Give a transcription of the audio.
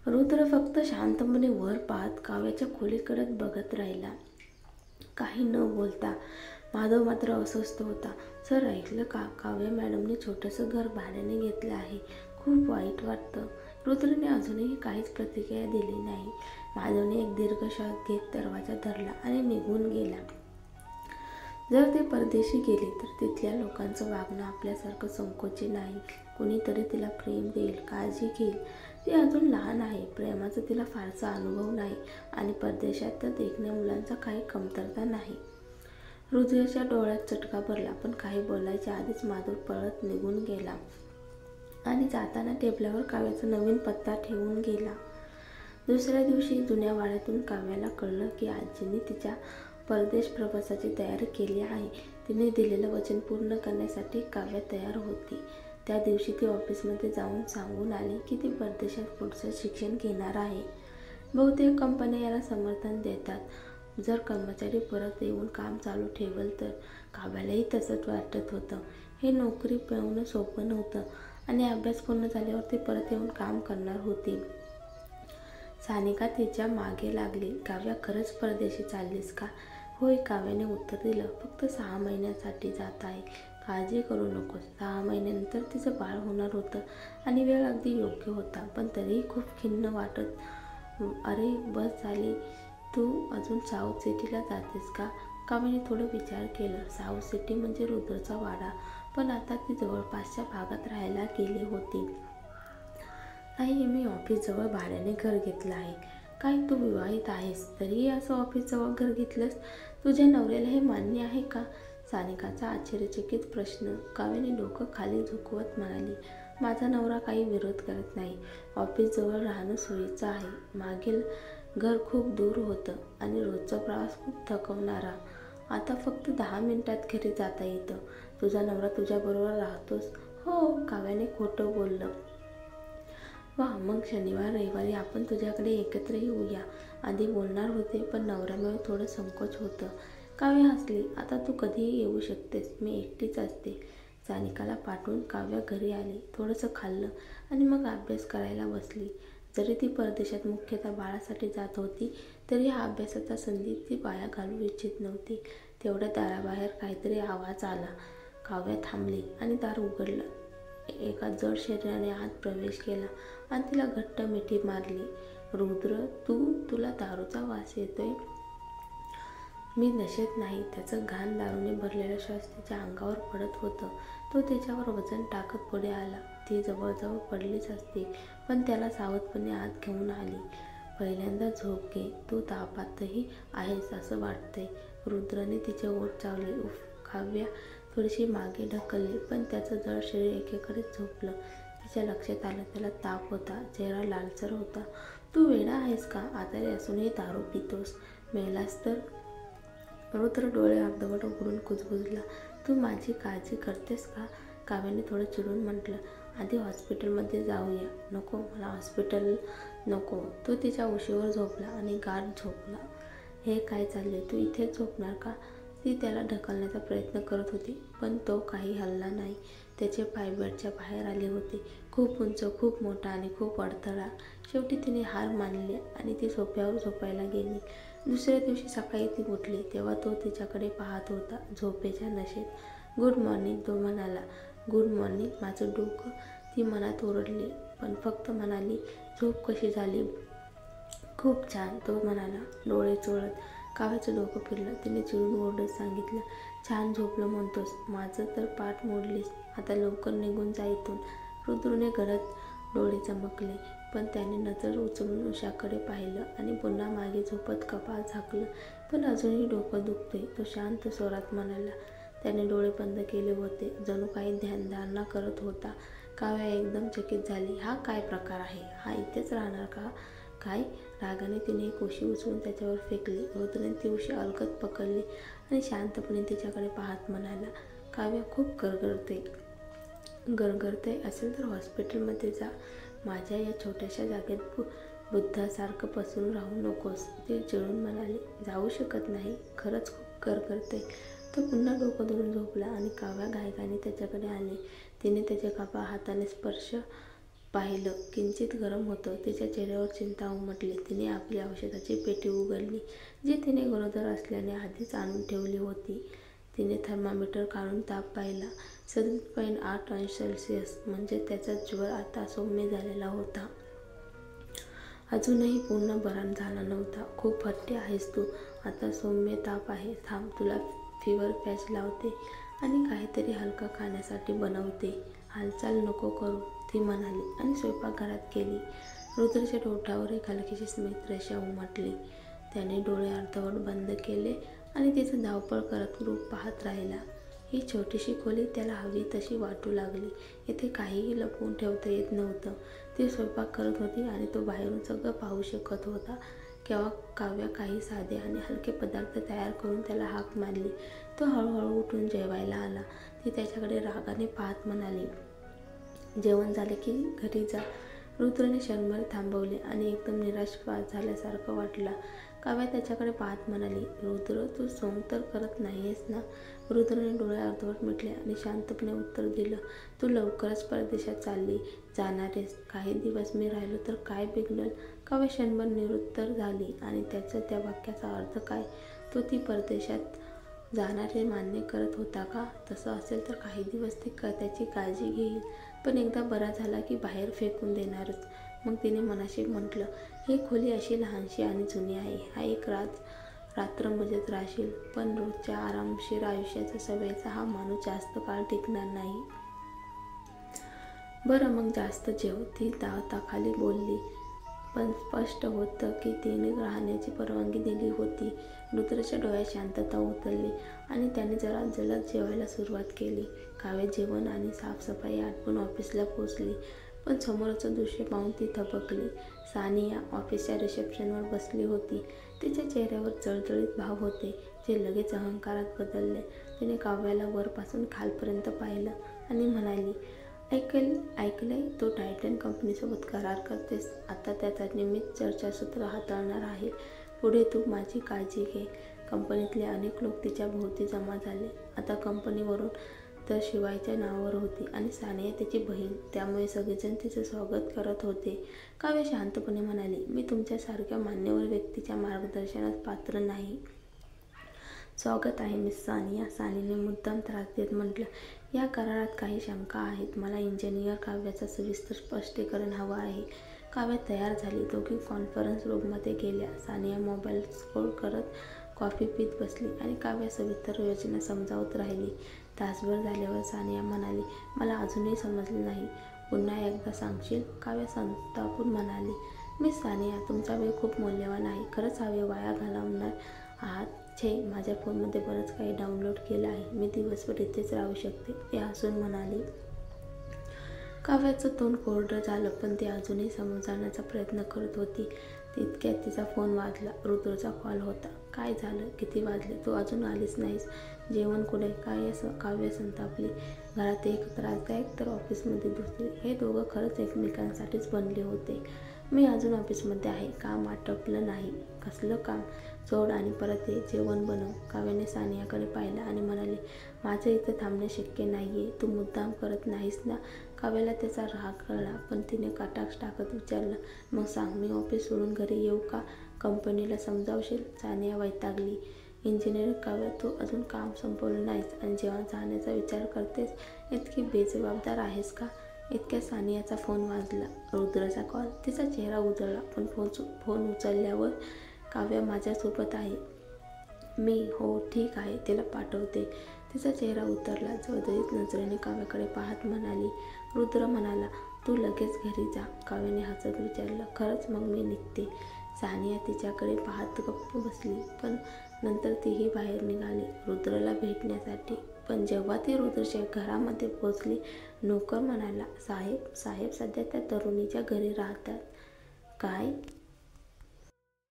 रुद्र फक्त शांतपणे वर पाहत काव्याच्या खोलीकडे बघत राहिला, काही न बोलता. माधव मात्र अस्वस्थ होता. सर, ऐकलं का? काव्य मॅडमने छोटंसं घर भाड्याने घेतलं आहे. खूप वाईट वाटतं. रुद्रने अजूनही काहीच प्रतिक्रिया दिली नाही. माधवने एक दीर्घ श्वास घेत दरवाजा धरला आणि निघून गेला. जर ते परदेशी गेले तर तिथल्या लोकांचं वागणं आपल्यासारखं संकोची नाही. कुणीतरी तिला प्रेम देईल, काळजी घेईल. ती अजून लहान आहे. प्रेमाचा तिला फारसा अनुभव नाही आणि परदेशात तर देखण्या मुलांचा काही कमतरता नाही. रुद्रच्या डोळ्यात चटका भरला, पण काही बोलायच्या आधीच माधव पळत निघून गेला आणि जाताना टेबलावर काव्याचा नवीन पत्ता ठेवून गेला. दुसऱ्या दिवशी जुन्या वाड्यातून काव्याला कळलं की आजीने तिच्या परदेश प्रवासाची तयारी केली आहे. तिने दिलेलं वचन पूर्ण करण्यासाठी काव्य तयार होती. त्या दिवशी ती ऑफिसमध्ये जाऊन सांगून आली की ती परदेशात पुढचं शिक्षण घेणार आहे. बहुतेक कंपन्या याला समर्थन देतात. जर कर्मचारी परत येऊन काम चालू ठेवल तर. काव्यालाही तसंच वाटत होतं. हे नोकरी मिळवणं सोपं नव्हतं आणि अभ्यास पूर्ण झाल्यावर ती परत येऊन काम करणार होती. सानिका तिच्या मागे लागली. काव्या, खरंच परदेशी चाललीस का? होय, काव्याने उत्तर दिलं. फक्त 6 महिन्यासाठी जात आहे. काळजी करू नकोस. 6 महिन्यानंतर तिचं बाळ होणार होतं आणि वेळ अगदी योग्य होता. पण तरीही खूप खिन्न वाटत. अरे बस झाली. तू अजून साऊथ सिटीला जातेस का? काव्याने थोडं विचार केलं. साऊथ सिटी म्हणजे रुद्रचा वाडा, पण आता ती जवळपासच्या भागात राहायला गेली होती. नाही, मी ऑफिसजवळ भाड्याने घर घेतलं आहे. काय, तू विवाहित आहेस तरीही असं ऑफिसजवळ घर घेतलंस? तुझ्या नवऱ्याला हे मान्य आहे का? सानिकाचा आश्चर्यचकित प्रश्न. काव्याने डोकं खाली झुकवत म्हणाली, माझा नवरा काही विरोध करत नाही. ऑफिसजवळ राहणं सोयीचं आहे. मागील घर खूप दूर होतं आणि रोजचा प्रवास खूप थकवणारा. आता फक्त 10 मिनिटात घरी जाता येतं. तुझा नवरा तुझ्याबरोबर राहतोस? हो, काव्याने खोटं बोललं. वा, मग शनिवार रविवारी आपण तुझ्याकडे एकत्र येऊया. आधी बोलणार होते, पण नवऱ्यामुळे थोडं संकोच होतं. काव्य हसली. आता तू कधीही येऊ शकतेस. मी एकटीच असते. सानिकाला पाठवून काव्य घरी आली. थोडंसं खाल्लं आणि मग अभ्यास करायला बसली. जरी ती परदेशात मुख्यतः बाळासाठी जात होती, तरी हा अभ्यासाचा संधी ती वाया घालवू इच्छित नव्हती. तेवढ्या दाराबाहेर काहीतरी आवाज आला. काव्य थांबली आणि दार उघडलं. एका जड शरीराने आत प्रवेश केला आणि तिला घट्ट मिठी मारली. रुद्र, तुला दारूचा वास येतोय? मी नशेत नाही. त्याचं घाण दारूने भरलेलं श्वास तिच्या अंगावर पडत होतं. तो त्याच्यावर वजन टाकत पुढे आला. ती जवळजवळ पडलीच असती, पण त्याला सावधपणे आत घेऊन आली. पहिल्यांदा झोप घे. तू तापातही आहेस असं वाटतंय. रुद्रने तिचे ओठ चावले. उफ. काव्य थोडीशी मागे ढकलली, पण त्याचं जड शरीर एकीकडेच झोपलं. तिच्या लक्षात आलं त्याला ताप होता. चेहरा लालसर होता. तू वेडा आहेस का? आजारी असूनही दारू पितोस? मेलास तर? रुद्र डोळे अर्धवट उघडून कुजबुजला. तू माझी काळजी करतेस का? काव्याने थोडं चिडून म्हटलं. आधी हॉस्पिटलमध्ये जाऊया. नको, मला हॉस्पिटल नको. तो तिच्या उशीवर झोपला आणि गाढ झोपला. हे काय चालले? तू इथेच झोपणार का? ती त्याला ढकलण्याचा प्रयत्न करत होती, पण तो काही हलला नाही. त्याचे पाय बेडच्या बाहेर आले होते. खूप उंच, खूप मोठा आणि खूप अडथळा. शेवटी तिने हार मानली आणि ती सोफ्यावर झोपायला गेली. दुसऱ्या दिवशी सकाळी ती उठली तेव्हा तो तिच्याकडे पाहत होता, झोपेच्या नशेत. गुड मॉर्निंग, तो म्हणाला. गुड मॉर्निंग, माझं डोकं, ती मनात ओरडली, पण फक्त म्हणाली. झोप कशी झाली? खूप छान, तो म्हणाला डोळे चोळत. काव्याचं डोकं फिरलं. तिने चिडून ओरडत सांगितलं, छान झोपलं म्हणतोस? माझं तर पाठ मोडलीस. आता लवकर निघून जा इथून. रुद्रने घरात डोळे चमकले, पण त्याने नजर उचलून उषाकडे पाहिलं आणि पुन्हा मागे झोपत कपाळ झाकलं. पण अजूनही डोकं दुखते, तो शांत स्वरात म्हणाला. त्याने डोळे बंद केले होते, जणू काही ध्यानधारणा करत होता. काव्या एकदम चकित झाली. हा काय प्रकार आहे? हा इथेच राहणार का? काय? रागाने तिने एक उशी उचलून त्याच्यावर फेकली. रुद्रने ती उशी अलगद पकडली आणि शांतपणे तिच्याकडे पाहत म्हणाला, काव्या खूप गरगरते असेल तर हॉस्पिटलमध्ये जा. माझ्या या छोट्याशा जागेत बुद्धासारखं पसरून राहू नकोस. ती चिडून म्हणाली, जाऊ शकत नाही, खरंच खूप गरगरते. तो पुन्हा डोकं धरून झोपला आणि काव्या घाईघाईने त्याच्याकडे आली. तिने त्याचे कपाळ हाताने पाहिलं. किंचित गरम होतं. तिच्या चेहऱ्यावर चिंता उमटली. तिने आपली औषधाची पेटी उघडली, जी तिने गरोदर असल्याने आधीच आणून ठेवली होती. तिने थर्मामीटर काढून ताप पाहिला. 37.8 अंश सेल्सिअस. म्हणजे त्याचा ज्वर आता सौम्य झालेला होता. अजूनही पूर्ण बरा झाला नव्हता. खूप हट्टी आहेस तू. आता सौम्य ताप आहे. थांब, तुला फिवर पॅच लावते आणि काहीतरी हलका खाण्यासाठी बनवते. हालचाल नको करू, ती म्हणाली आणि स्वयंपाकघरात गेली. रुद्रच्या ओठावर एक हलकीशी स्मितरेषा उमटली. त्याने डोळे अर्धवट बंद केले आणि तिचं धावपळ करत रूप पाहत राहिला. ही छोटीशी खोली त्याला हवी तशी वाटू लागली. इथे काहीही लपवून ठेवता येत नव्हतं. ती स्वयंपाक करत होती आणि तो बाहेरून सगळं पाहू शकत होता. केव्हा काव्या काही साधे आणि हलके पदार्थ तयार करून त्याला हाक मारली. तो हळूहळू उठून जेवायला आला. ती त्याच्याकडे रागाने पाहत म्हणाली, जेवण झाले की घरी जा. रुद्रने क्षणभर थांबवले आणि एकदम निराश झाल्यासारखं वाटलं. काव्या त्याच्याकडे पाहत म्हणाली, रुद्र, तू सोंग तर करत नाहीयेस ना? रुद्रने डोळे अर्धवट मिटले आणि शांतपणे उत्तर दिलं, तू लवकरच परदेशात चालली जाणारेस. काही दिवस मी राहिलो तर काय बिघडलं? काव्या क्षणभर निरुत्तर झाली. आणि त्याचं त्या वाक्याचा अर्थ काय? तो ती परदेशात जाणार हे मान्य करत होता का? तसं असेल तर काही दिवस ती त्याची काळजी घेईल, पण एकदा बरा झाला की बाहेर फेकून देणारच. मग तिने मनाशी म्हटलं, ही खोली अशी लहानशी आणि जुनी आहे. हा एक रात्र मजेत राहशील, पण रोजच्या आरामशीर आयुष्याच्या सवयीचा हा माणूस जास्त काळ टिकणार नाही. बरं, मग जास्त जेव, ती दाताखाली बोलली. पण स्पष्ट होतं की तिने राहण्याची परवानगी दिली होती. रुद्रच्या डोळ्यात शांतता उतरली आणि त्याने जरा जलद जेवायला सुरुवात केली. काव्या जेवण आणि साफसफाई आटपून ऑफिसला पोचली, पण समोरचं दृश्य पाहून ती थबकली. सानिया ऑफिसच्या रिसेप्शनवर बसली होती. तिच्या चेहऱ्यावर जळजळीत भाव होते, जे लगेच अहंकारात बदलले. तिने काव्याला वरपासून खालपर्यंत पाहिलं आणि म्हणाली, ऐकलंय तो टायटन कंपनीसोबत करार करतेस. आता त्याचा नियमित चर्चासत्र हाताळणार आहे. पुढे तू माझी काळजी घे. कंपनीतले अनेक लोक तिच्या भोवती जमा झाले. आता कंपनीवरून तर शिवायच्या नावावर होती आणि सानिया त्याची बहीण, त्यामुळे सगळेजण तिचं स्वागत करत होते. काव्या शांतपणे म्हणाली, मी तुमच्यासारख्या मान्यवर व्यक्तीच्या मार्गदर्शनास पात्र नाही. स्वागत आहे मिस सानिया. सानीने मुद्दाम त्रास देत म्हटलं, या करारात काही शंका आहेत. मला इंजिनियर काव्याचं सविस्तर स्पष्टीकरण हवं आहे. काव्या तयार झाली. दोघी कॉन्फरन्स रूममध्ये गेल्या. सानिया मोबाईल स्क्रोल करत कॉफी पीत बसली आणि काव्या सविस्तर योजना समजावत राहिली. तासभर झाल्यावर सानिया म्हणाली, मला अजूनही समजलं नाही. पुन्हा एकदा सांगशील? काव्या संतापून म्हणाली, मिस सानिया, तुमचा वेळ खूप मौल्यवान आहे. खरंच हा वेळ वाया घालवणार आहात? छे, माझ्या फोनमध्ये बरंच काही डाउनलोड केलं आहे. मी दिवसभर इथेच राहू शकते, ती हसून म्हणाली. काव्याचं तोंड कोरडं झालं, पण ती अजूनही समजावण्याचा प्रयत्न करत होती. तितक्यात तिचा फोन वाजला. रुद्रचा कॉल होता. काय झालं? किती वाजले? तू अजून आलीच नाहीस. जेवण कुठे? काव्य संतापली. घरात एक त्रासदायक तर ऑफिसमध्ये दुसरी. हे दोघं खरंच एकमेकांसाठीच बनले होते. मी अजून ऑफिसमध्ये आहे. काम आटपलं नाही. कसलं काम? सोड आणि परत ये, जेवण बनव. काव्याने सानियाकडे पाहिलं आणि म्हणाली, माझं इथं थांबणं शक्य नाहीये. तू मुद्दाम करत नाहीस ना? काव्याला त्याचा राग कळला, पण तिने कटाक्ष टाकत विचारलं, मग सांग, मी ऑफिस सोडून घरी येऊ का? कंपनीला समजावशील? सानिया वैतागली. इंजिनियर काव्या, तू अजून काम संपवलं नाहीस आणि जेवण जाण्याचा विचार करतेस? इतकी बेजबाबदार आहेस का? इतक्या सानियाचा फोन वाजला. रुद्रचा कॉल. तिचा चेहरा उजळला, पण फोन उचलल्यावर, काव्या माझ्यासोबत आहे मी. हो, ठीक आहे, तिला पाठवते. तिचा चेहरा उतरला. जळजळीत नजरेने काव्याकडे पाहत म्हणाली. रुद्र म्हणाला, तू लगेच घरी जा. काव्याने हसत विचारलं, खरंच? मग मी निघते. सानिया तिच्याकडे पाहत गप्प बसली, पण नंतर तीही बाहेर निघाली रुद्रला भेटण्यासाठी. पण जेव्हा ती रुद्रच्या घरामध्ये पोचली, नोकर म्हणाला, साहेब सध्या त्या तरुणीच्या घरी राहतात. काय?